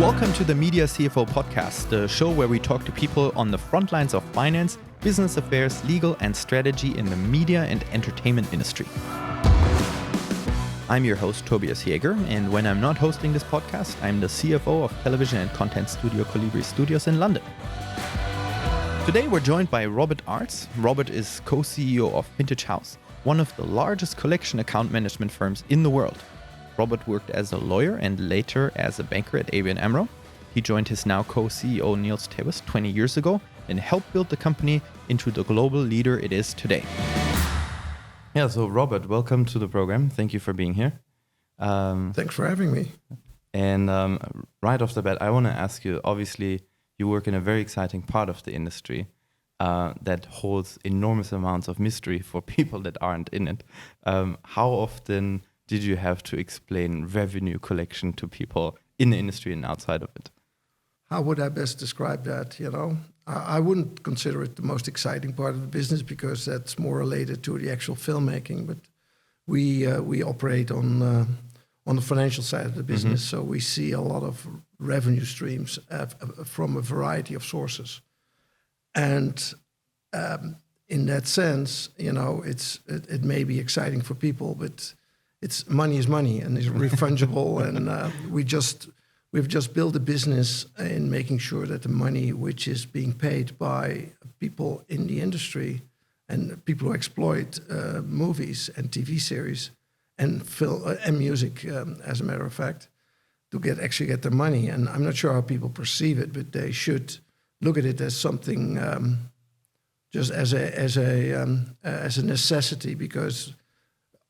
Welcome to the Media CFO podcast, the show where we talk to people on the front lines of finance, business affairs, legal, and strategy in the media and entertainment industry. I'm your host, Tobias Jaeger, and when I'm not hosting this podcast, I'm the CFO of television and content studio Colibri Studios in London. Today we're joined by Robbert Arts. Robbert is co-CEO of Fintage House, one of the largest collection account management firms in the world. Robbert worked as a lawyer and later as a banker at ABN AMRO. He joined his now co-CEO Niels Tebbes 20 years ago and helped build the company into the global leader it is today. Yeah, so Robbert, welcome to the program. Thank you for being here. Thanks for having me. And right off the bat, I want to ask you, obviously, you work in a very exciting part of the industry that holds enormous amounts of mystery for people that aren't in it. How often did you have to explain revenue collection to people in the industry and outside of it? How would I best describe that? I wouldn't consider it the most exciting part of the business because that's more related to the actual filmmaking. But we operate on the financial side of the business, so we see a lot of revenue streams from a variety of sources. And in that sense, it may be exciting for people, but it's money is money and it's refundable. And we've just built a business in making sure that the money which is being paid by people in the industry and people who exploit movies and TV series and film and music, as a matter of fact, to actually get their money. And I'm not sure how people perceive it, but they should look at it as something just as a necessity, because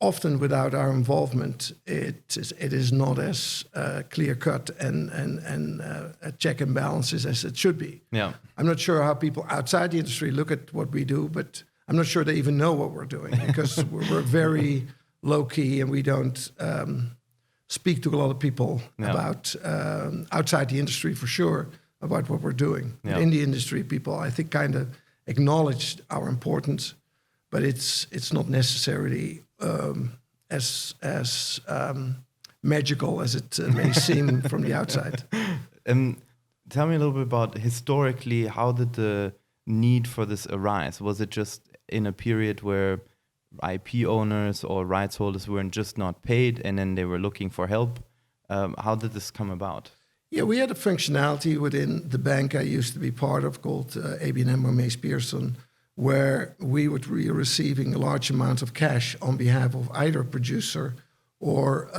often without our involvement, it is not as clear-cut and a check and balances as it should be. Yeah, I'm not sure how people outside the industry look at what we do, but I'm not sure they even know what we're doing because we're very low-key and we don't speak to a lot of people about outside the industry for sure about what we're doing. Yeah. In the industry, people, I think, kind of acknowledge our importance, but it's not necessarily as magical as it may seem from the outside. Tell me a little bit about historically, how did the need for this arise? Was it just in a period where IP owners or rights holders weren't just not paid and then they were looking for help? How did this come about? Yeah, we had a functionality within the bank I used to be part of called ABN AMRO Mees Pierson, where we would be receiving a large amount of cash on behalf of either a producer or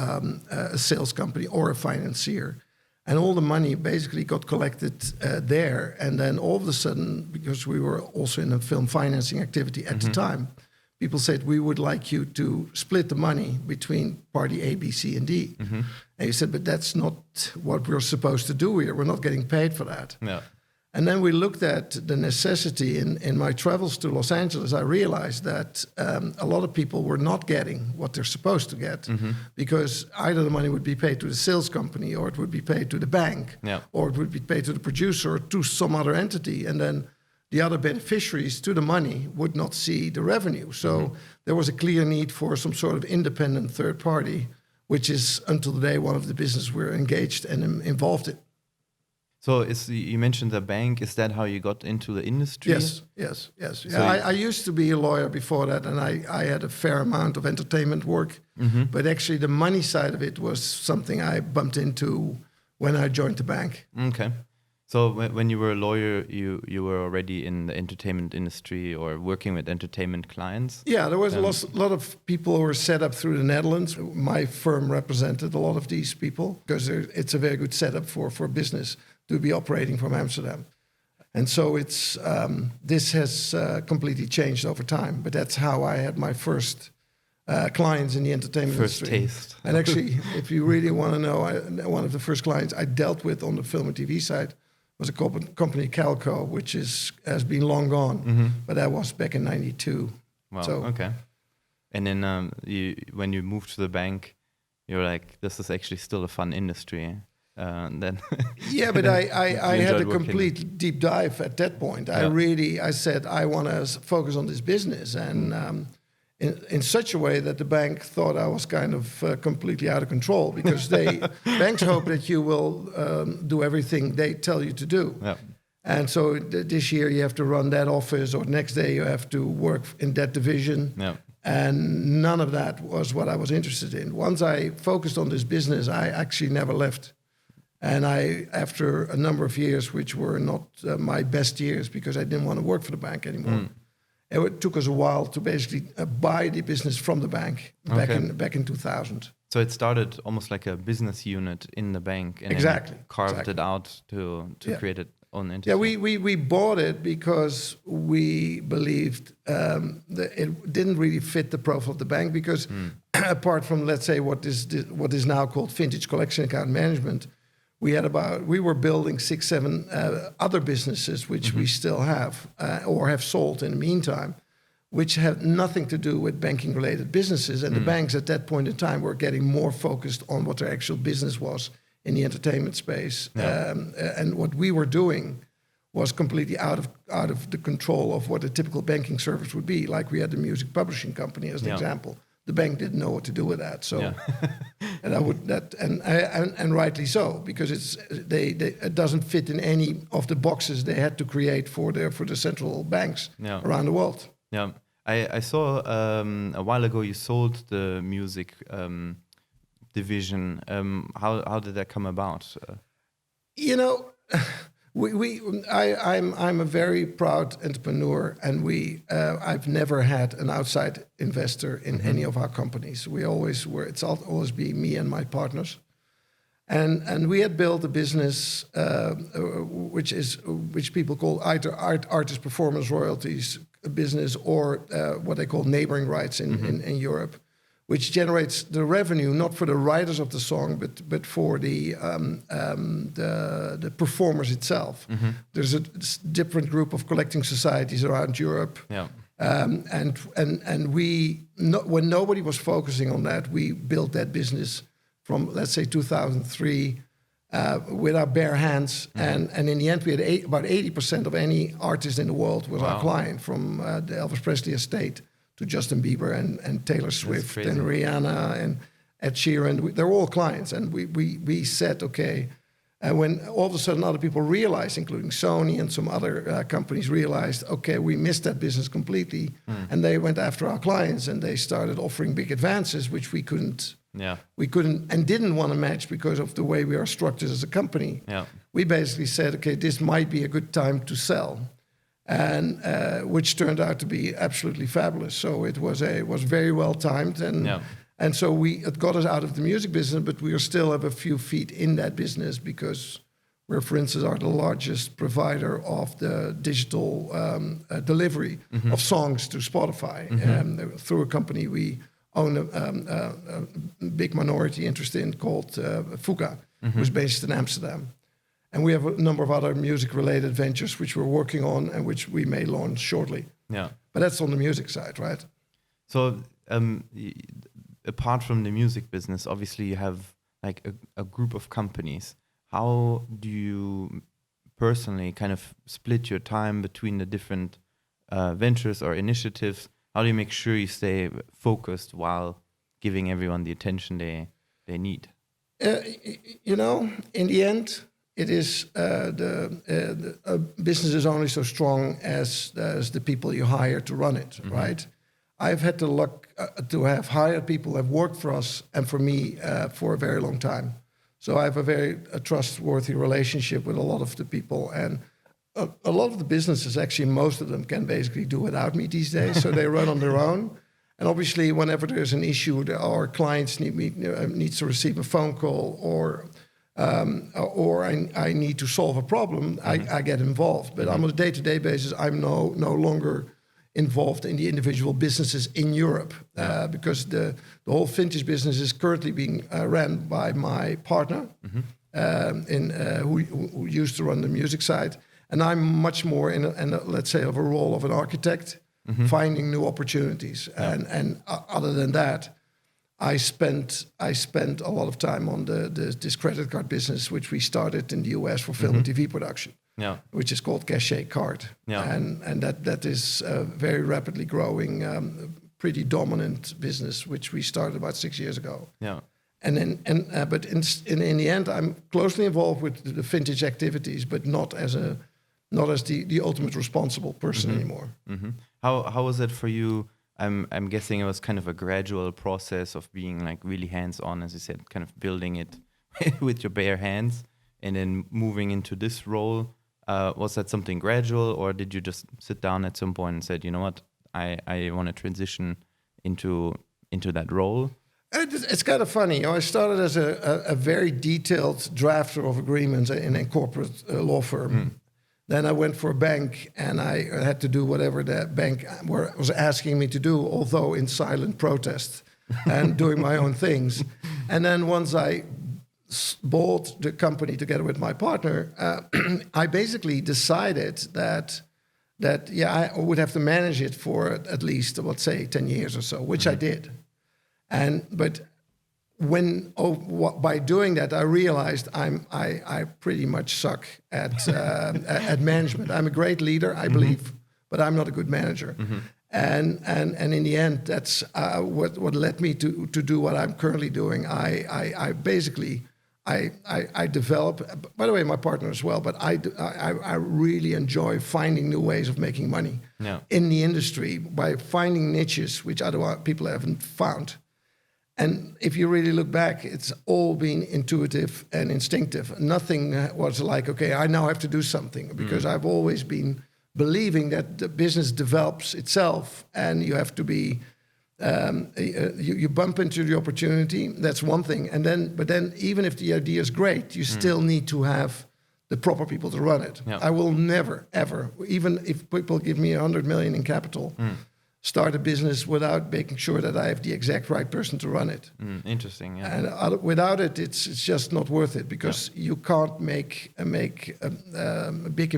a sales company or a financier. And all the money basically got collected there. And then all of a sudden, because we were also in a film financing activity at the time, people said, we would like you to split the money between party A, B, C, and D. And you said, but that's not what we're supposed to do here. We're not getting paid for that. Yeah. And then we looked at the necessity. In my travels to Los Angeles, I realized that a lot of people were not getting what they're supposed to get because either the money would be paid to the sales company or it would be paid to the bank or it would be paid to the producer or to some other entity. And then the other beneficiaries to the money would not see the revenue. So there was a clear need for some sort of independent third party, which is until today one of the business we're engaged and involved in. So you mentioned the bank. Is that how you got into the industry? Yes. So I used to be a lawyer before that, and I had a fair amount of entertainment work. But actually the money side of it was something I bumped into when I joined the bank. Okay. So when you were a lawyer, you were already in the entertainment industry or working with entertainment clients? Yeah, there was a lot of people who were set up through the Netherlands. My firm represented a lot of these people because it's a very good setup for business to be operating from Amsterdam. And so this has completely changed over time. But that's how I had my first clients in the entertainment industry. First taste. And actually, if you really want to know, one of the first clients I dealt with on the film and TV side was a company, Calco, which has been long gone. But that was back in 92. Wow, so, okay. And then when you moved to the bank, you're like, this is actually still a fun industry. Then yeah, but I had a complete deep dive at that point. I said I want to focus on this business, and in such a way that the bank thought I was kind of completely out of control, because banks hope that you will do everything they tell you to do. Yeah. And so this year you have to run that office, or next day you have to work in that division. Yeah. And none of that was what I was interested in. Once I focused on this business, I actually never left. And after a number of years, which were not my best years, because I didn't want to work for the bank anymore. It took us a while to basically buy the business from the bank back in 2000. So it started almost like a business unit in the bank, and exactly then carved it out to create its own entity. Yeah, we bought it because we believed that it didn't really fit the profile of the bank, because apart from, let's say, what is now called vintage collection account management, we were building 6, 7 other businesses, which we still have or have sold in the meantime, which have nothing to do with banking-related businesses. And the banks at that point in time were getting more focused on what their actual business was in the entertainment space. Yeah. And what we were doing was completely out of the control of what a typical banking service would be. Like we had the music publishing company as an example. The bank didn't know what to do with that. So, and rightly so, because it doesn't fit in any of the boxes they had to create for the central banks around the world. Yeah, I saw a while ago you sold the music division. How did that come about? I'm a very proud entrepreneur, and I've never had an outside investor in any of our companies. We always were. It's always been me and my partners, and we had built a business which people call either artist performance royalties business, or what they call neighboring rights in Europe, which generates the revenue not for the writers of the song, but for the performers itself. There's a different group of collecting societies around Europe, and when nobody was focusing on that, we built that business from, let's say, 2003 with our bare hands, and in the end we had about 80% of any artist in the world was our client, from the Elvis Presley estate to Justin Bieber and Taylor Swift and Rihanna and Ed Sheeran. They're all clients. And we said, okay, and when all of a sudden other people realized, including Sony and some other companies realized, okay, we missed that business completely. And they went after our clients, and they started offering big advances, which we couldn't and didn't want to match because of the way we are structured as a company. We basically said, okay, this might be a good time to sell. And which turned out to be absolutely fabulous. So it was very well timed, and so it got us out of the music business, but we still have a few feet in that business, because we're, for instance, are the largest provider of the digital delivery of songs to Spotify. Through a company we own a big minority interest in called Fuga, who's based in Amsterdam. And we have a number of other music-related ventures which we're working on and which we may launch shortly. Yeah, but that's on the music side, right? So, apart from the music business, obviously you have like a group of companies. How do you personally kind of split your time between the different ventures or initiatives? How do you make sure you stay focused while giving everyone the attention they need? In the end, it is a business is only so strong as the people you hire to run it, right? I've had the luck to have hired people who have worked for us and for me for a very long time. So I have a very trustworthy relationship with a lot of the people, and a lot of the businesses, actually most of them, can basically do without me these days. So they run on their own. And obviously, whenever there's an issue, our clients needs to receive a phone call, or I need to solve a problem, I get involved. But on a day-to-day basis, I'm no longer involved in the individual businesses in Europe, because the whole vintage business is currently being ran by my partner, who used to run the music side. And I'm much more in let's say, of a role of an architect, finding new opportunities. And other than that, I spent a lot of time on this credit card business, which we started in the US for film and TV production, which is called Cachet Card. And that is a very rapidly growing pretty dominant business, which we started about 6 years ago. Yeah. But in the end, I'm closely involved with the vintage activities, but not as the ultimate responsible person anymore. Mm-hmm. How was it for you? I'm guessing it was kind of a gradual process of being like really hands-on, as you said, kind of building it with your bare hands, and then moving into this role. Was that something gradual, or did you just sit down at some point and said, you know what, I want to transition into that role? It's kind of funny. I started as a very detailed drafter of agreements in a corporate law firm. Then I went for a bank, and I had to do whatever the bank was asking me to do, although in silent protest and doing my own things. And then once I bought the company together with my partner, I basically decided that I would have to manage it for at least, let's say, 10 years or so, which I did. But by doing that, I realized I pretty much suck at management. I'm a great leader, I believe, but I'm not a good manager. And in the end, that's what led me to do what I'm currently doing. I basically develop. By the way, my partner as well. But I really enjoy finding new ways of making money in the industry by finding niches which other people haven't found. And if you really look back, it's all been intuitive and instinctive. Nothing was like, okay, I now have to do something, because I've always been believing that the business develops itself, and you have to be, you bump into the opportunity. That's one thing. But then even if the idea is great, you still need to have the proper people to run it. I will never, ever, even if people give me 100 million in capital, start a business without making sure that I have the exact right person to run it. Interesting, yeah. And without it, it's just not worth it, because you can't make big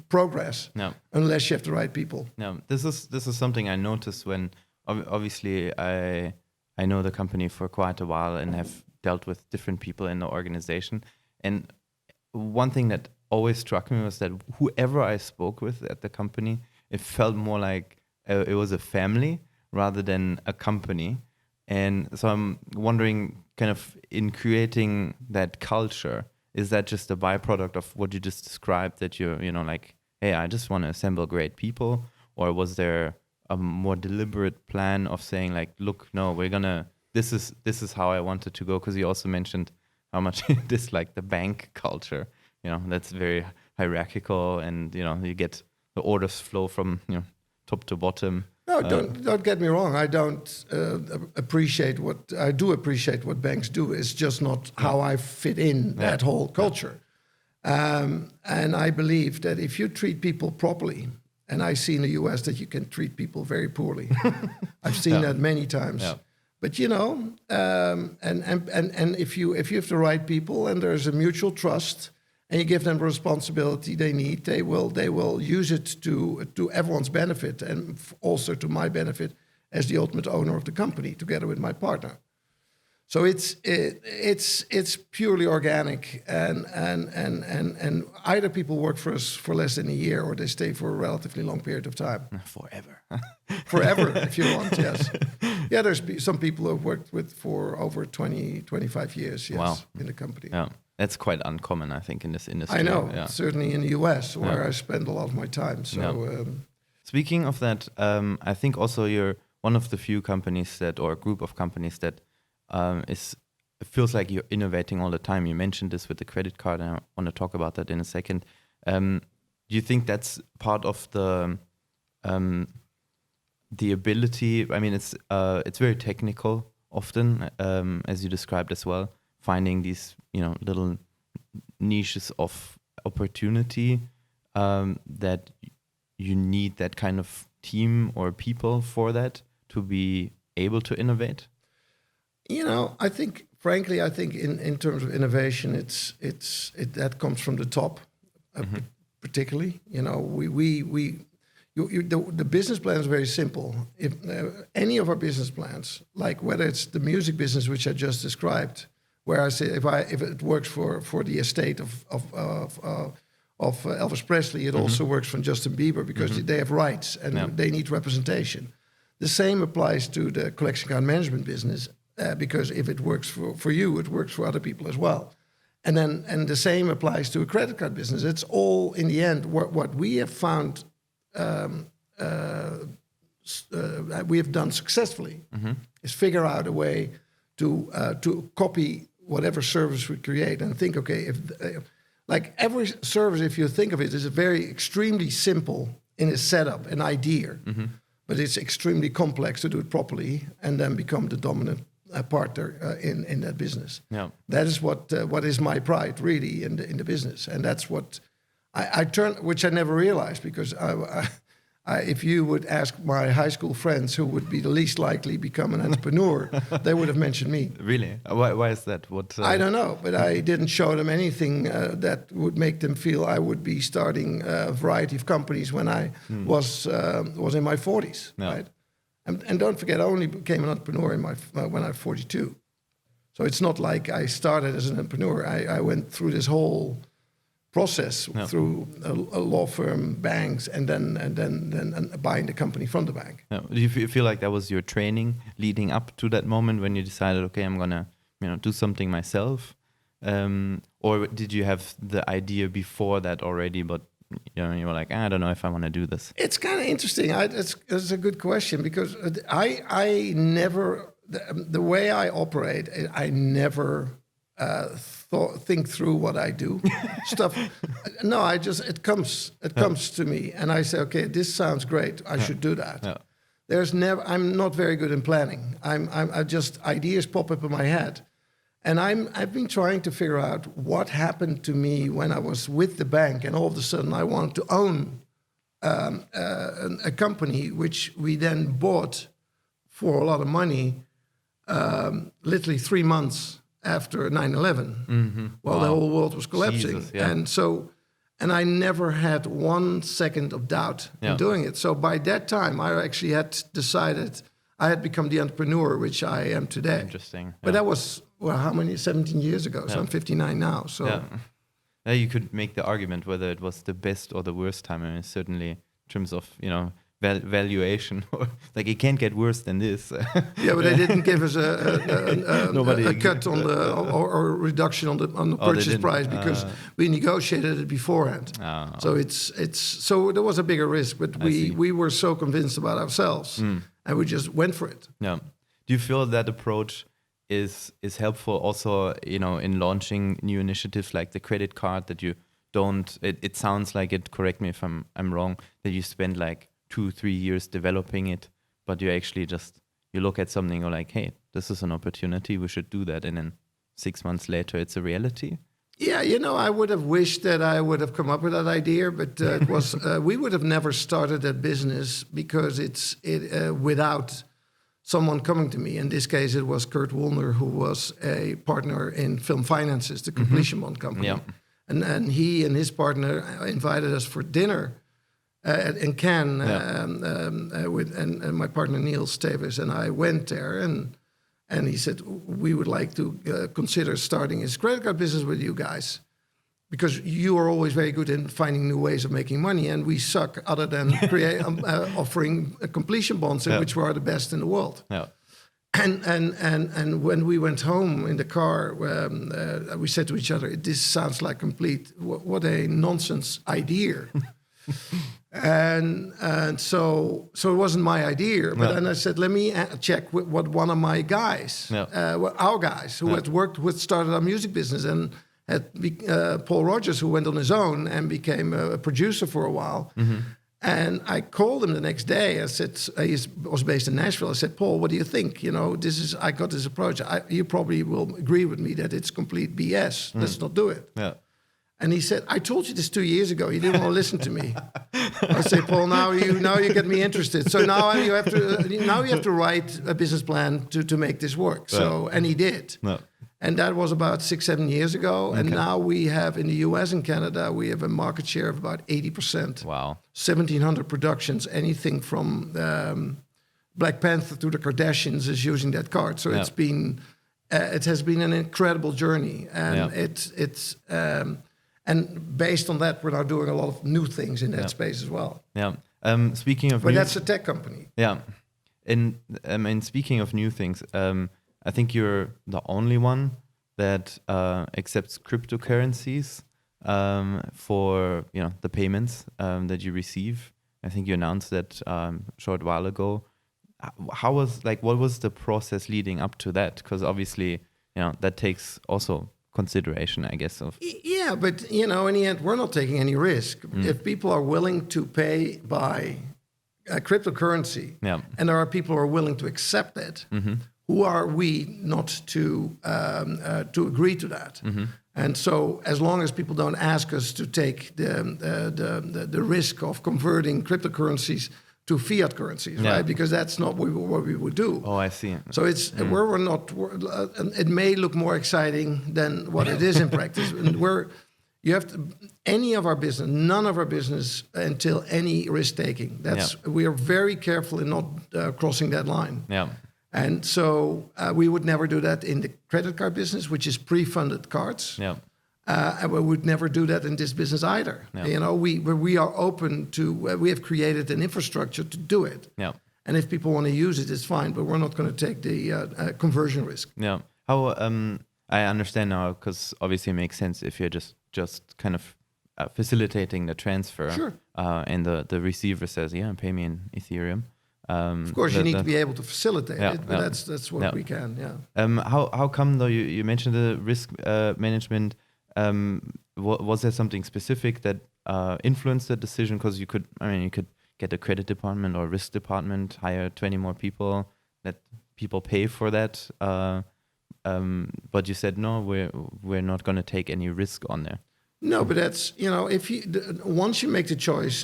progress unless you have the right people. No, this is something I noticed when, obviously, I know the company for quite a while and have dealt with different people in the organization. And one thing that always struck me was that whoever I spoke with at the company, it felt more like it was a family rather than a company. And so I'm wondering, kind of in creating that culture, is that just a byproduct of what you just described, that you're, like, hey, I just want to assemble great people? Or was there a more deliberate plan of saying, like, look, no, this is how I want it to go? Because you also mentioned how much you dislike the bank culture. That's very hierarchical, and, you get the orders flow from, top to bottom. No, don't get me wrong. I don't appreciate I do appreciate what banks do. It's just not how I fit in that whole culture. And I believe that if you treat people properly, and I see in the US that you can treat people very poorly. I've seen that many times. Yeah. But and if you have the right people and there's a mutual trust, and you give them the responsibility they need, they will use it to everyone's benefit, and also to my benefit as the ultimate owner of the company, together with my partner. So it's purely organic, and either people work for us for less than a year, or they stay for a relatively long period of time. Forever, if you want. Yes. Yeah, there's some people who have worked with for over 20, 25 years. Yes, in the company. Yeah. That's quite uncommon, I think, in this industry. I know, certainly in the US, where I spend a lot of my time. So, speaking of that, I think also you're one of the few companies or a group of companies that it feels like you're innovating all the time. You mentioned this with the credit card, and I want to talk about that in a second. Do you think that's part of the ability? I mean, it's very technical often, as you described as well. Finding these, little niches of opportunity, that you need that kind of team or people for that to be able to innovate. I think, frankly, in terms of innovation, that comes from the top, particularly. The business plan is very simple. If any of our business plans, like whether it's the music business, which I just described, where I say if it works for the estate of Elvis Presley, it also works for Justin Bieber, because they have rights and they need representation. The same applies to the collection card management business, because if it works for you, it works for other people as well. And the same applies to a credit card business. It's all, in the end, what we have found, we have done successfully, is figure out a way to copy whatever service we create and think, okay, if like every service, if you think of it, is a very extremely simple in its setup, an idea, but it's extremely complex to do it properly and then become the dominant partner in that business. Yeah. That is what is my pride really in the business, and that's what I which I never realized, because if you would ask my high school friends who would be the least likely become an entrepreneur, they would have mentioned me. Really? Why is that? I don't know, but I didn't show them anything that would make them feel I would be starting a variety of companies when I was in my 40s, right? And don't forget, I only became an entrepreneur when I was 42. So it's not like I started as an entrepreneur. I went through this whole process through a law firm, banks, and then buying the company from the bank. Do you feel like that was your training leading up to that moment when you decided, okay, I'm gonna do something myself, or did you have the idea before that already? But you were like, I don't know if I want to do this. It's kind of interesting. It's a good question, because I never, the way I operate, I never think through what I do. Stuff. No, it comes to me, and I say, okay, this sounds great. I should do that. Yeah. I'm not very good in planning. I just, ideas pop up in my head. And I've been trying to figure out what happened to me when I was with the bank, and all of a sudden I wanted to own a company, which we then bought for a lot of money, literally 3 months after 9/11, while the whole world was collapsing. Jesus, yeah. And I never had 1 second of doubt in doing it. So by that time, I actually had decided I had become the entrepreneur, which I am today. Interesting. But that was, how many? 17 years ago. So I'm 59 now. So you could make the argument whether it was the best or the worst time. I mean, certainly in terms of, valuation, like it can't get worse than this. Yeah, but they didn't give us a cut on the or reduction on the purchase price, because we negotiated it beforehand. So so there was a bigger risk, but we were so convinced about ourselves, and we just went for it. Yeah. Do you feel that approach is helpful also, in launching new initiatives like the credit card, that you don't? It sounds like it. Correct me if I'm wrong. That you spend like 2-3 years developing it, but you actually you look at something, you're like, hey, this is an opportunity, we should do that, and then 6 months later it's a reality. Yeah, I would have wished that I would have come up with that idea, but it was we would have never started that business, because it's without someone coming to me. In this case, it was Kurt Woolner, who was a partner in Film Financiers, the completion bond company. Yeah. And he and his partner invited us for dinner in Cannes, and my partner Niels Stevens and I went there, and he said, we would like to consider starting his credit card business with you guys, because you are always very good in finding new ways of making money, and we suck other than offering completion bonds, which were the best in the world. Yeah. And when we went home in the car, we said to each other, this sounds like what a nonsense idea. And so it wasn't my idea, but then I said, let me check with what one of my guys, our guys who had started our music business, and had Paul Rogers, who went on his own and became a producer for a while. And I called him the next day. I said, he was based in Nashville. I said, Paul, what do you think? I got this approach. You probably will agree with me that it's complete BS. Let's not do it. Yeah. And he said, I told you this 2 years ago. You didn't want to listen to me. I say, Paul, now you get me interested. So now you have to write a business plan to make this work. So, and he did. No. And that was about 6-7 years ago. Okay. And now we have, in the US and Canada, we have a market share of about 80%. Wow. 1,700 productions, anything from Black Panther to the Kardashians is using that card. So it has been an incredible journey. And it's and based on that, we're now doing a lot of new things in that space as well. Yeah. Speaking of, but that's a tech company. Yeah. And I mean, speaking of new things, I think you're the only one that accepts cryptocurrencies for the payments that you receive. I think you announced that short while ago. What was the process leading up to that? Because obviously, that takes also consideration, I guess. Yeah, but in the end, we're not taking any risk. If people are willing to pay by a cryptocurrency, and there are people who are willing to accept it, who are we not to agree to that? And so, as long as people don't ask us to take the risk of converting cryptocurrencies to fiat currencies, right? Because that's not what we would do. Oh, I see. So it's we're not. It may look more exciting than what it is in practice. And none of our business entail any risk taking. We are very careful in not crossing that line. Yeah. And so we would never do that in the credit card business, which is pre-funded cards. Yeah. And we would never do that in this business either. Yeah. We are open to. We have created an infrastructure to do it. Yeah. And if people want to use it, it's fine. But we're not going to take the conversion risk. Yeah. How I understand now, because obviously it makes sense if you're just kind of facilitating the transfer. Sure. And the receiver says, pay me in Ethereum. Of course, you need to be able to facilitate it, but that's what we can. Yeah. How come though? You mentioned the risk management. Was there something specific that influenced the decision? Because you could get a credit department or risk department, hire 20 more people, let people pay for that. But you said no, we're not going to take any risk on there. No, but that's if once you make the choice,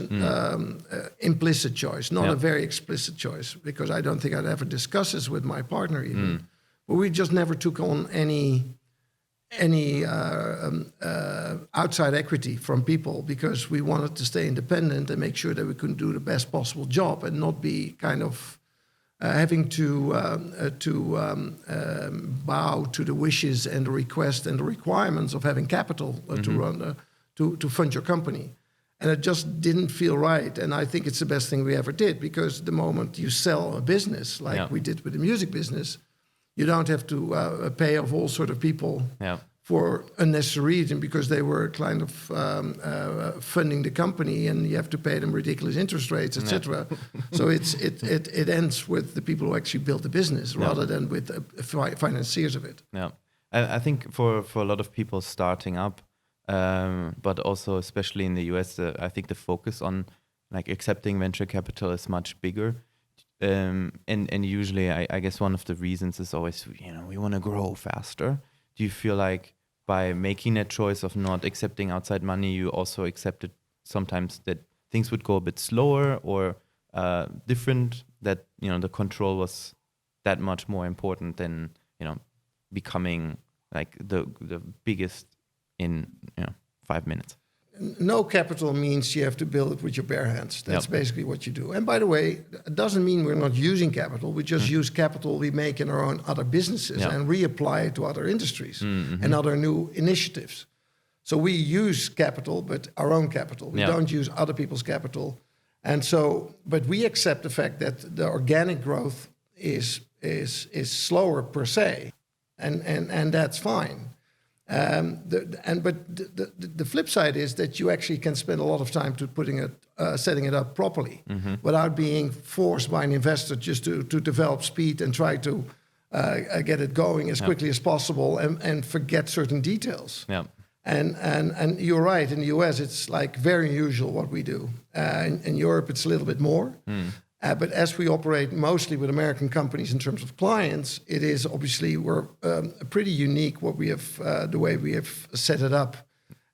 implicit choice, not a very explicit choice, because I don't think I'd ever discuss this with my partner even. But we just never took on any outside equity from people because we wanted to stay independent and make sure that we could do the best possible job and not be kind of having to bow to the wishes and the requests and the requirements of having capital to run to fund your company. And it just didn't feel right. And I think it's the best thing we ever did, because the moment you sell a business like we did with the music business, you don't have to pay off all sort of people for unnecessary reason because they were kind of funding the company, and you have to pay them ridiculous interest rates, etc. So it ends with the people who actually built the business rather than with financiers of it. Yeah, I think for a lot of people starting up, but also especially in the US, I think the focus on like accepting venture capital is much bigger. And usually, I guess one of the reasons is always, we want to grow faster. Do you feel like by making that choice of not accepting outside money, you also accepted sometimes that things would go a bit slower or different, that, the control was that much more important than, becoming like the biggest in, 5 minutes? No capital means you have to build it with your bare hands. That's basically what you do. And by the way, it doesn't mean we're not using capital. We just use capital we make in our own other businesses and reapply it to other industries and other new initiatives. So we use capital, but our own capital. We don't use other people's capital. And so, but we accept the fact that the organic growth is slower per se, and that's fine. But the flip side is that you actually can spend a lot of time setting it up properly without being forced by an investor just to develop speed and try to get it going as quickly as possible and forget certain details. Yeah. And you're right, in the US it's like very unusual what we do. In Europe it's a little bit more. But as we operate mostly with American companies in terms of clients, it is obviously we're pretty unique what we have, the way we have set it up,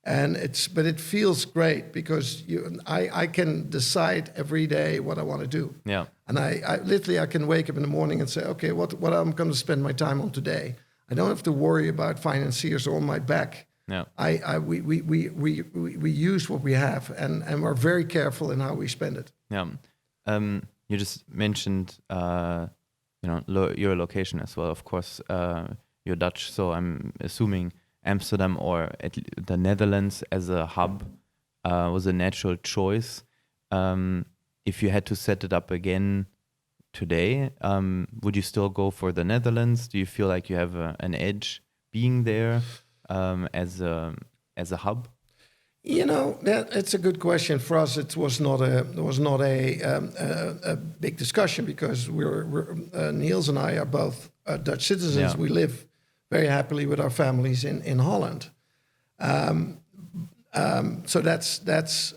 but it feels great because I can decide every day what I want to do. Yeah. And I literally can wake up in the morning and say, okay, what I'm going to spend my time on today. I don't have to worry about financiers on my back. Yeah. We use what we have and we're very careful in how we spend it. Yeah. You just mentioned, your location as well. Of course, you're Dutch, so I'm assuming Amsterdam or the Netherlands as a hub was a natural choice. If you had to set it up again, today, would you still go for the Netherlands? Do you feel like you have an edge being there as a hub? It's a good question. For us, it was not a big discussion because we're Niels and I are both Dutch citizens. Yeah. We live very happily with our families in Holland. So that's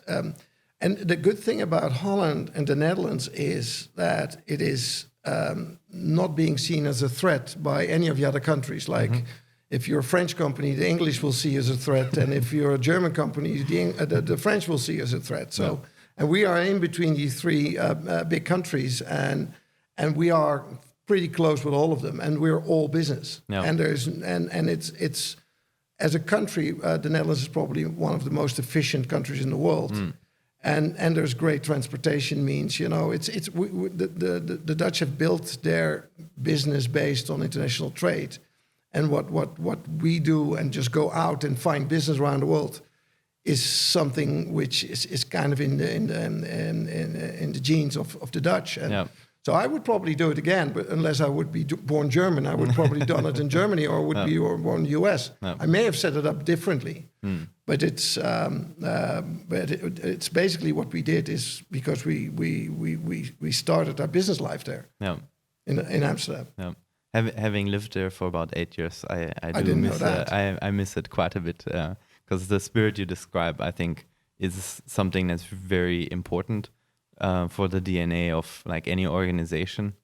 and the good thing about Holland and the Netherlands is that it is not being seen as a threat by any of the other countries. Like if you're a French company, the English will see you as a threat, and if you're a German company, the French will see you as a threat. So, and we are in between these three big countries, and we are pretty close with all of them, and we're all business. And it's as a country, the Netherlands is probably one of the most efficient countries in the world. And there's great transportation means. The Dutch have built their business based on international trade, and what we do and just go out and find business around the world is something which is kind of in the genes of the Dutch. And so I would probably do it again, but unless I would be born German, I would probably done it in Germany or would be born in the US. I may have set it up differently, but it's basically what we did is because we started our business life there in Amsterdam. Having lived there for about 8 years, I do miss it. I miss it quite a bit because the spirit you describe, I think, is something that's very important for the DNA of like any organization,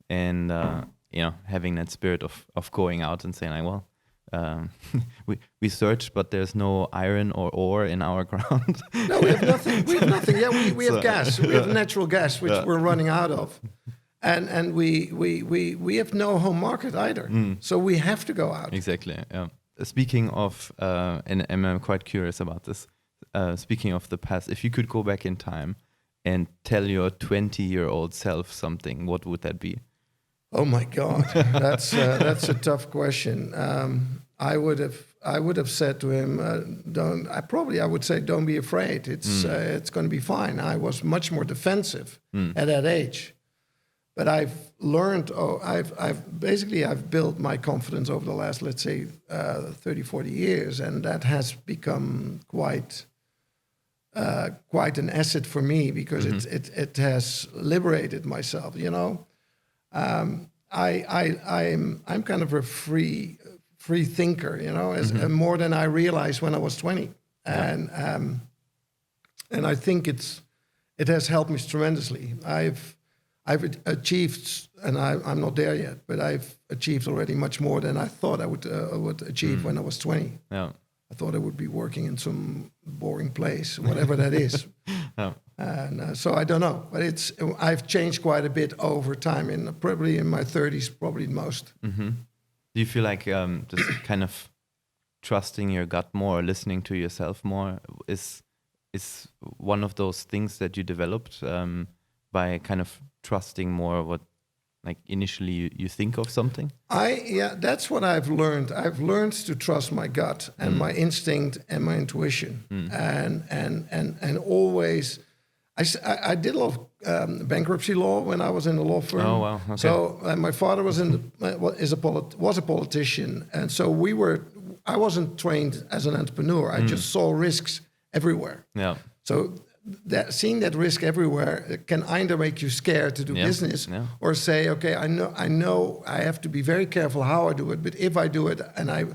and having that spirit of going out and saying like, well, we searched, but there's no iron or ore in our ground. No, we have nothing. We have nothing. Yeah, we have gas. We have natural gas, which we're running out of. And we have no home market either, so we have to go out. Exactly. Yeah. Speaking of, and I'm quite curious about this. Speaking of the past, if you could go back in time and tell your 20-year-old self something, what would that be? Oh my God, that's a tough question. I would have said to him, I would say, don't be afraid. It's going to be fine. I was much more defensive at that age. But I've learned, I've built my confidence over the last, let's say, 30, 40 years, and that has become quite an asset for me because it has liberated myself. I'm kind of a free thinker, as more than I realized when I was 20, and I think it has helped me tremendously. I've achieved, and I'm not there yet, but I've achieved already much more than I thought I would achieve when I was 20. Yeah. I thought I would be working in some boring place, whatever that is. And so I don't know, but I've changed quite a bit over time. Probably in my 30s, probably the most. Do you feel like just kind of trusting your gut more, or listening to yourself more, is one of those things that you developed by kind of trusting more what, like, initially you think of something? That's what I've learned. I've learned to trust my gut and my instinct and my intuition, and always. I did a lot of bankruptcy law when I was in the law firm. Oh wow! Okay. So my father was a politician, and so I wasn't trained as an entrepreneur. I just saw risks everywhere. Yeah. So seeing that risk everywhere can either make you scared to do business, or say, okay, I know I have to be very careful how I do it, but if I do it and I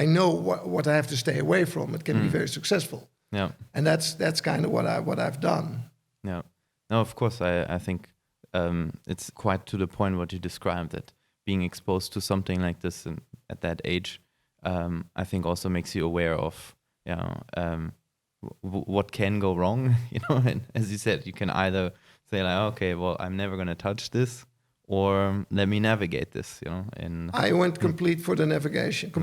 know what I have to stay away from, it can be very successful. Yeah. And that's kind of what I've done. Yeah. No, of course, I think it's quite to the point what you described, that being exposed to something like this at that age, I think also makes you aware of, what can go wrong, and as you said, you can either say like, okay, well, I'm never going to touch this, or let me navigate this, and I went completely for the navigation,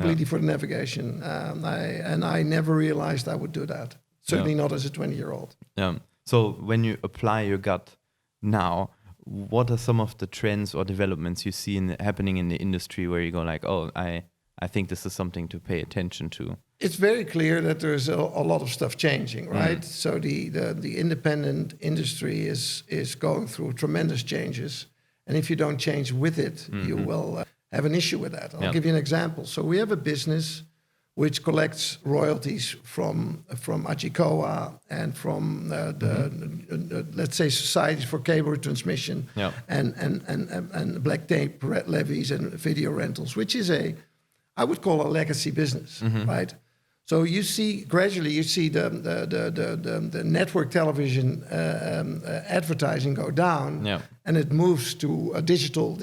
and I never realized I would do that, certainly not as a 20-year-old. Yeah. So when you apply your gut now, what are some of the trends or developments you see happening in the industry where you go like, oh, I think this is something to pay attention to? It's very clear that there's a lot of stuff changing, right? So the independent industry is going through tremendous changes, And if you don't change with it, you will have an issue with that. I'll give you an example. So we have a business which collects royalties from Achikoa and from let's say societies for cable retransmission and black tape levies and video rentals, which is I would call a legacy business, right? So you see gradually the network television advertising go down, and it moves to a digital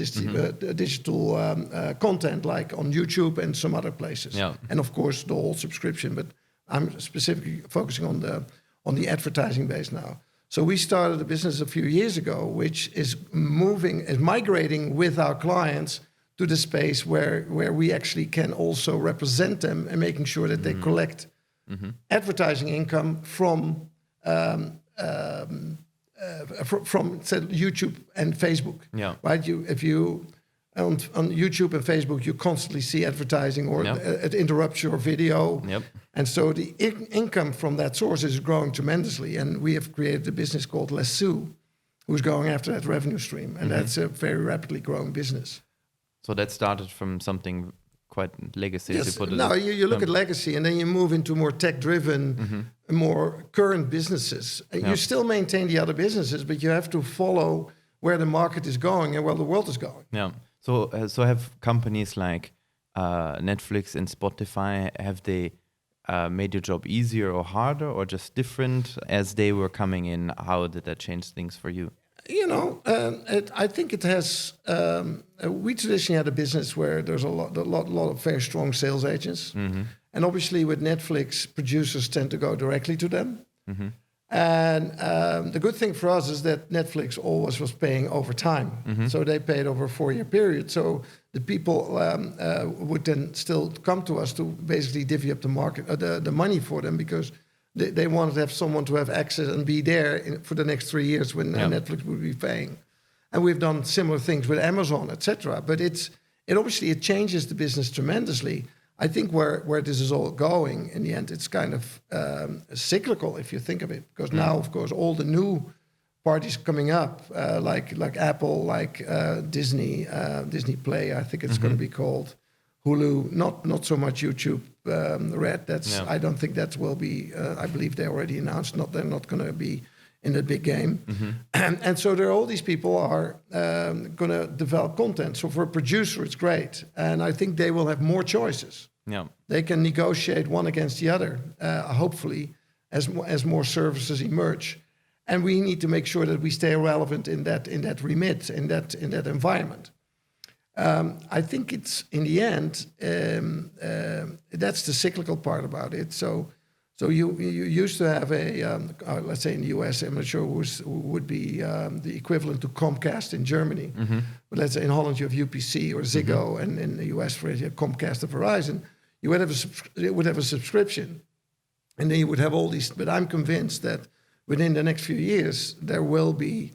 content like on YouTube and some other places, and of course the whole subscription. But I'm specifically focusing on the advertising base now. So we started a business a few years ago, which is migrating with our clients to the space where we actually can also represent them and making sure that they collect advertising income from say, YouTube and Facebook. Right? If you on YouTube and Facebook, you constantly see advertising or it interrupts your video. And so the income from that source is growing tremendously. And we have created a business called Lesu, who's going after that revenue stream. And that's a very rapidly growing business. So that started from something quite legacy. Yes. You look at legacy, and then you move into more tech-driven, more current businesses. You still maintain the other businesses, but you have to follow where the market is going and where the world is going. So have companies like Netflix and Spotify, have they made your job easier or harder or just different as they were coming in? How did that change things for you? I think it has. We traditionally had a business where there's a lot of very strong sales agents, and obviously with Netflix, producers tend to go directly to them. And the good thing for us is that Netflix always was paying over time, so they paid over a 4-year period. So the people would then still come to us to basically divvy up the market, the money for them, because they wanted to have someone to have access and be there for the next 3 years when Netflix would be paying. And we've done similar things with Amazon, etc. But it obviously changes the business tremendously. I think where this is all going, in the end, it's kind of cyclical if you think of it. Because now, of course, all the new parties coming up, like Apple, like Disney Play, I think it's going to be called. Hulu, not so much YouTube Red. I don't think that will be. I believe they already announced they're not going to be in the big game. And so there are all these people are going to develop content. So for a producer, it's great, and I think they will have more choices. They can negotiate one against the other. Hopefully, as more services emerge, and we need to make sure that we stay relevant in that remit, in that environment. I think it's in the end that's the cyclical part about it. So you used to have let's say in the US, I'm not sure who would be the equivalent to Comcast in Germany, but let's say in Holland you have UPC or Ziggo, and in the US for you have Comcast or Verizon. You would have a subscription, and then you would have all these. But I'm convinced that within the next few years there will be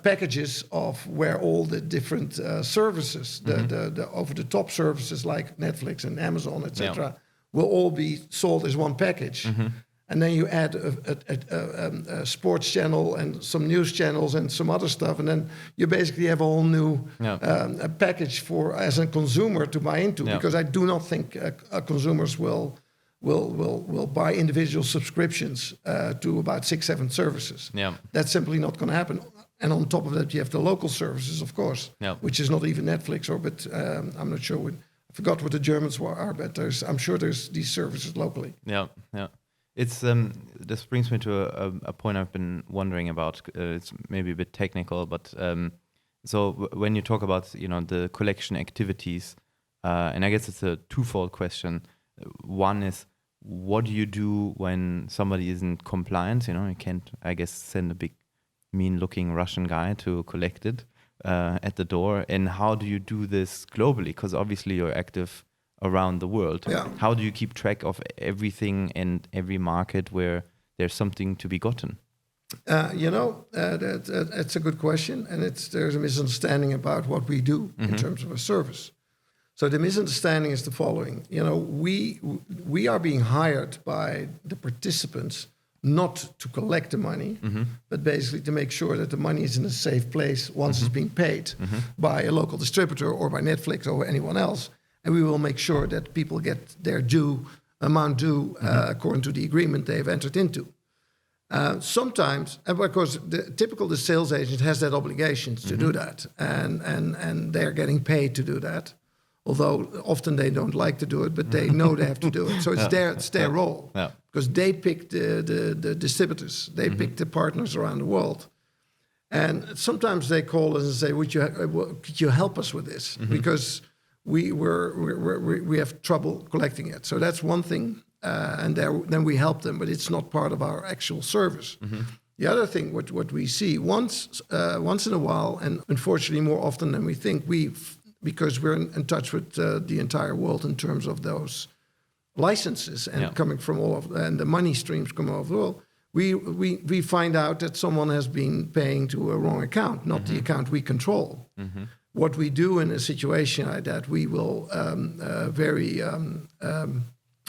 packages of where all the different services, the over-the-top services like Netflix and Amazon, etc., will all be sold as one package. And then you add a sports channel and some news channels and some other stuff, and then you basically have a whole new package for as a consumer to buy into. Because I do not think consumers will buy individual subscriptions to about 6-7 services. That's simply not going to happen. And on top of that, you have the local services, of course, which is not even Netflix, but I'm not sure. I forgot what the Germans are, but I'm sure there's these services locally. It's this brings me to a point I've been wondering about. It's maybe a bit technical, but so when you talk about the collection activities, and I guess it's a twofold question. One is, what do you do when somebody isn't compliant? You can't, I guess, send a big mean-looking Russian guy to collect it at the door. And how do you do this globally? Because obviously you're active around the world. How do you keep track of everything and every market where there's something to be gotten? That's a good question, and there's a misunderstanding about what we do in terms of a service. So the misunderstanding is the following: we are being hired by the participants not to collect the money, but basically to make sure that the money is in a safe place once it's being paid by a local distributor or by Netflix or anyone else. And we will make sure that people get their amount due according to the agreement they've entered into. Sometimes, and because the sales agent has that obligation to do that, and they're getting paid to do that. Although often they don't like to do it, but they know they have to do it. So it's their role. Because they pick the distributors. They pick the partners around the world. And sometimes they call us and say, could you help us with this? Because we have trouble collecting it. So that's one thing. And then we help them, but it's not part of our actual service. The other thing, what we see, once in a while, and unfortunately more often than we think, because we're in touch with the entire world in terms of those licenses and coming from and the money streams coming all over the world, we find out that someone has been paying to a wrong account, not the account we control. What we do in a situation like that, we will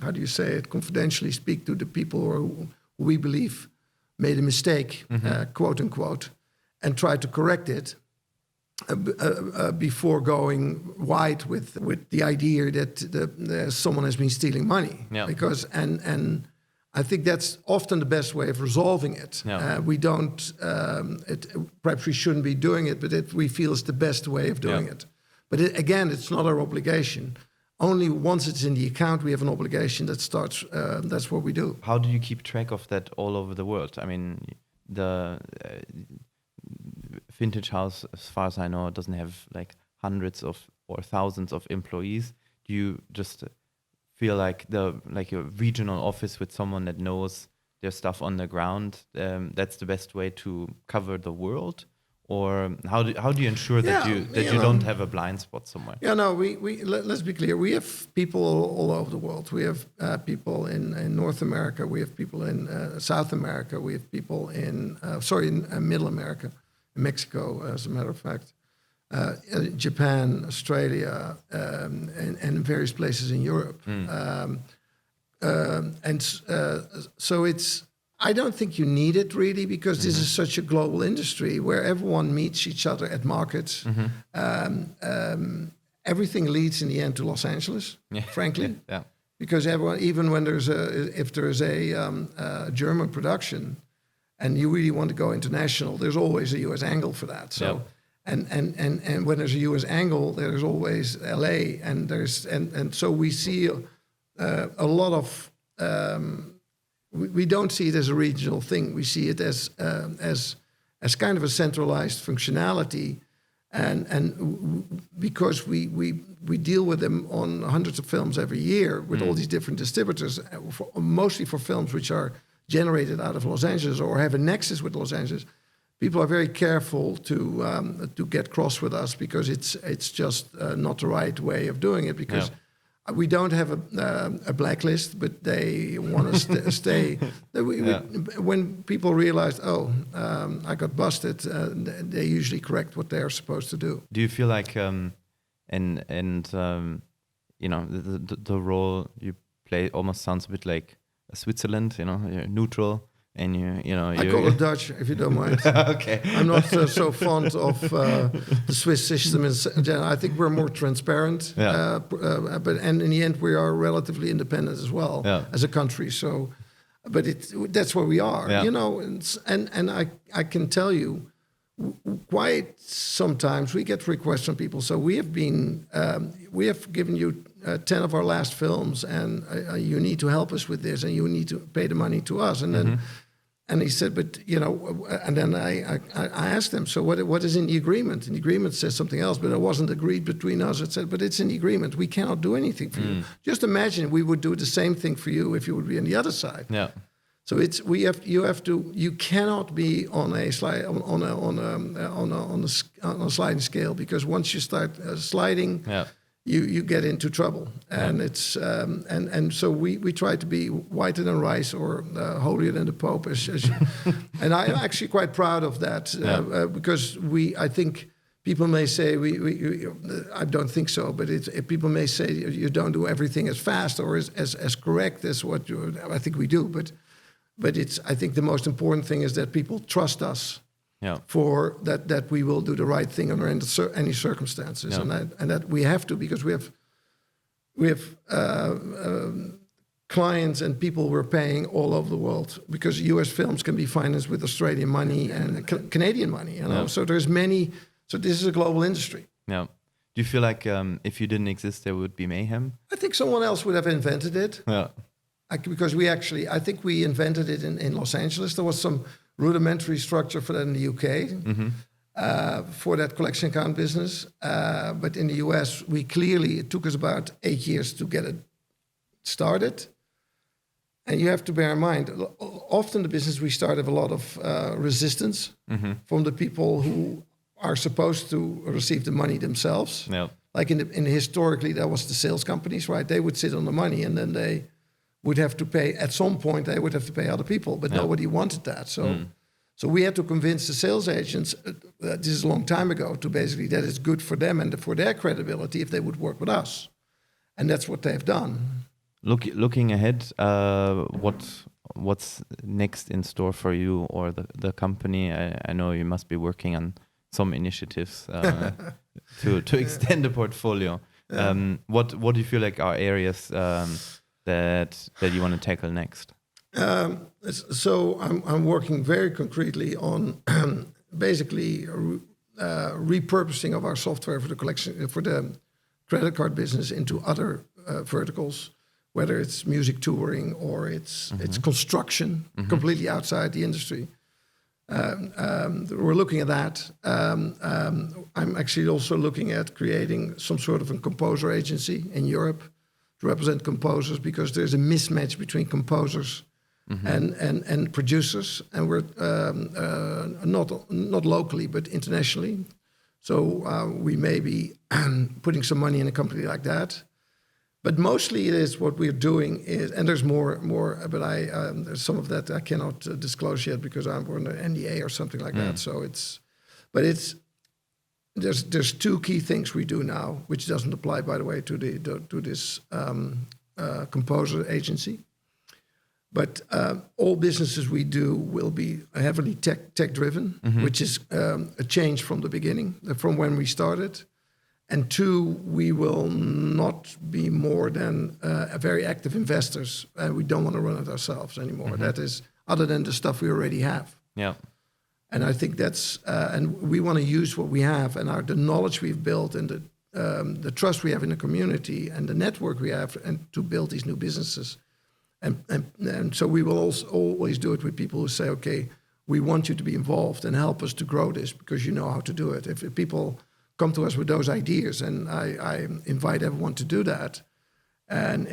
how do you say it, confidentially speak to the people who we believe made a mistake, quote unquote, and try to correct it. Before going wide with the idea that someone has been stealing money, because and I think that's often the best way of resolving it. We don't. Perhaps we shouldn't be doing it, but we feel it's the best way of doing it. But again, it's not our obligation. Only once it's in the account, we have an obligation that starts. That's what we do. How do you keep track of that all over the world? I mean, the Fintage House, as far as I know, doesn't have like hundreds of or thousands of employees. Do you just feel like a regional office with someone that knows their stuff on the ground? That's the best way to cover the world, or how do you ensure that you don't have a blind spot somewhere? Let's be clear. We have people all over the world. We have people in North America. We have people in South America. We have people in Middle America. Mexico, as a matter of fact, Japan, Australia, and various places in Europe. So it's. I don't think you need it really, because this is such a global industry where everyone meets each other at markets. Everything leads in the end to Los Angeles, frankly, because everyone, even when if there's a German production, and you really want to go international, there's always a U.S. angle for that. So, and when there's a U.S. angle, there's always L.A. and so we see a lot of. We don't see it as a regional thing. We see it as kind of a centralized functionality, and because we deal with them on hundreds of films every year with all these different distributors, mostly for films which are generated out of Los Angeles or have a nexus with Los Angeles, people are very careful to get cross with us, because it's just not the right way of doing it, because we don't have a blacklist, but they want to stay. When people realize, I got busted, they usually correct what they're supposed to do. Do you feel like, the role you play almost sounds a bit like Switzerland? You're neutral, and I call it Dutch, if you don't mind. Okay. I'm not so fond of the Swiss system. I think we're more transparent, but in the end we are relatively independent as well as a country. So, but that's where we are, and I can tell you, quite sometimes we get requests from people. So we have given you 10 of our last films, and you need to help us with this, and you need to pay the money to us. And then, and he said, but and then I asked them, so what is in the agreement? And the agreement says something else, but it wasn't agreed between us. It said, but it's in the agreement. We cannot do anything for you. Just imagine we would do the same thing for you if you would be on the other side. Yeah. So you cannot be on a sliding scale, because once you start sliding, you get into trouble, and it's and so we try to be whiter than rice, or holier than the Pope, and I'm actually quite proud of that, because I think people may say I don't think so, but people may say you don't do everything as fast or as correct as what I think we do, but But I think the most important thing is that people trust us for that we will do the right thing under any circumstances, and that we have to, because we have clients and people we're paying all over the world, because U.S. films can be financed with Australian money and Canadian money, So there's many. So this is a global industry. Yeah. Do you feel like if you didn't exist, there would be mayhem? I think someone else would have invented it. Yeah. Because I think we invented it in Los Angeles. There was some rudimentary structure for that in the UK, for that collection account business. But in the US, it took us about 8 years to get it started. And you have to bear in mind, often the business we start have a lot of resistance from the people who are supposed to receive the money themselves. Yeah. Like historically, that was the sales companies, right? They would sit on the money, and then they would have to pay, at some point, they would have to pay other people, but nobody wanted that. So we had to convince the sales agents, this is a long time ago, to basically that it's good for them and for their credibility if they would work with us. And that's what they've done. Looking ahead, what's next in store for you or the company? I know you must be working on some initiatives to extend the portfolio. What do you feel like are areas that you want to tackle next? So I'm working very concretely on basically repurposing of our software for the credit card business into other verticals, whether it's music touring or it's construction, completely outside the industry. We're looking at that. I'm actually also looking at creating some sort of a composer agency in Europe to represent composers, because there's a mismatch between composers and producers, and we're not locally but internationally. So we may be putting some money in a company like that. But mostly it is what we're doing is, and there's more, but there's some of that I cannot disclose yet because I'm under NDA or something like that. So there's two key things we do now, which doesn't apply, by the way, to this composer agency. But all businesses we do will be heavily tech driven, which is a change from the beginning, from when we started. And two, we will not be more than very active investors, and we don't want to run it ourselves anymore. That is, other than the stuff we already have. Yeah. And I think that's, and we want to use what we have and the knowledge we've built and the trust we have in the community and the network we have, and to build these new businesses. And so we will also always do it with people who say, okay, we want you to be involved and help us to grow this because you know how to do it. If people come to us with those ideas, and I invite everyone to do that, and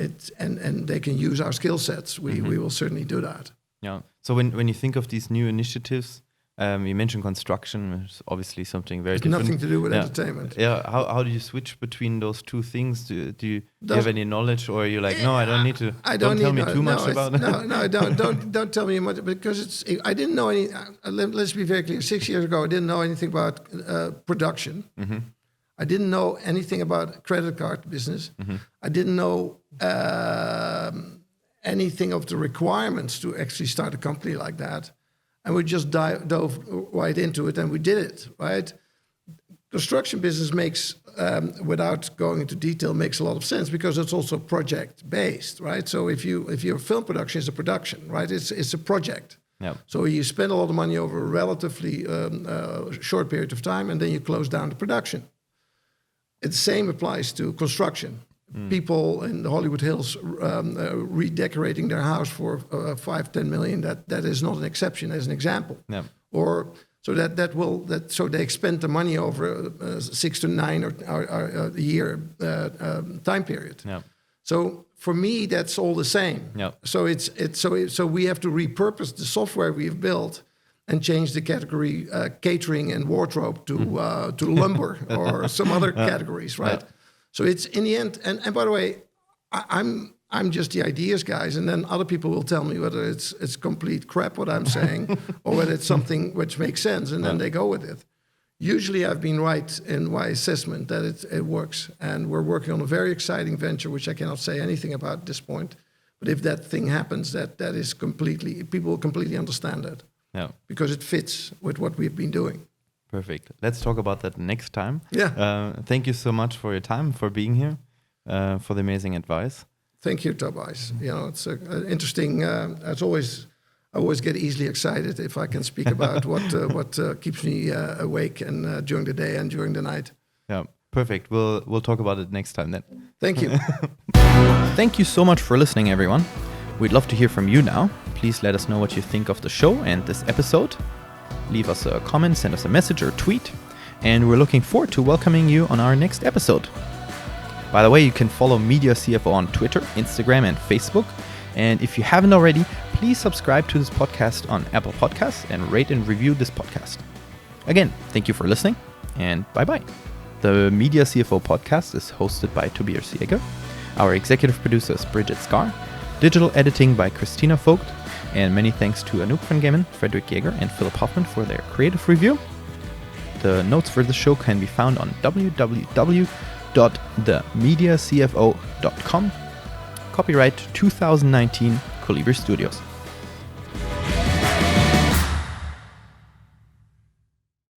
they can use our skill sets, we will certainly do that. Yeah. So when you think of these new initiatives, you mentioned construction, which is obviously something very different. Nothing to do with entertainment. Yeah. How do you switch between those two things? Do you have any knowledge, or are you like, no, I don't need to? Don't tell me too much about it. No, don't tell me much, because I didn't know any. Let's be very clear. 6 years ago, I didn't know anything about production. I didn't know anything about credit card business. I didn't know anything of the requirements to actually start a company like that. And we just dove right into it, and we did it, right? Construction business makes, without going into detail, makes a lot of sense because it's also project-based, right? So if your film production is a production, right? It's a project. Yep. So you spend a lot of money over a relatively short period of time, and then you close down the production. The same applies to construction. People in the Hollywood Hills redecorating their house for $5-10 million. That is not an exception, as an example. Yeah. Or so so they expend the money over 6 to 9 or a year time period. Yeah. So for me, that's all the same. Yeah. So so we have to repurpose the software we've built and change the category catering and wardrobe to lumber or some other categories, right? Yeah. So it's in the end, and by the way, I'm just the ideas guys, and then other people will tell me whether it's complete crap what I'm saying or whether it's something which makes sense, and then they go with it. Usually I've been right in my assessment that it works, and we're working on a very exciting venture, which I cannot say anything about at this point, But if that thing happens, that is completely, people will completely understand that. Yeah. Because it fits with what we've been doing. Perfect. Let's talk about that next time. Yeah. Thank you so much for your time, for being here, for the amazing advice. Thank you, Tobias. It's interesting. As always, I always get easily excited if I can speak about what keeps me awake and during the day and during the night. Yeah, perfect. We'll talk about it next time then. Thank you. Thank you so much for listening, everyone. We'd love to hear from you now. Please let us know what you think of the show and this episode. Leave us a comment, send us a message or tweet, and we're looking forward to welcoming you on our next episode. By the way, you can follow Media CFO on Twitter, Instagram, and Facebook. And if you haven't already, please subscribe to this podcast on Apple Podcasts and rate and review this podcast. Again, thank you for listening, and bye-bye. The Media CFO podcast is hosted by Tobias Jaeger. Our executive producer is Bridget Scar. Digital editing by Christina Vogt. And many thanks to Anouk van Ghemen, Frederik Jaeger, and Philipp Hoffmann for their creative review. The notes for the show can be found on www.themediacfo.com. Copyright 2019 Colibri Studios.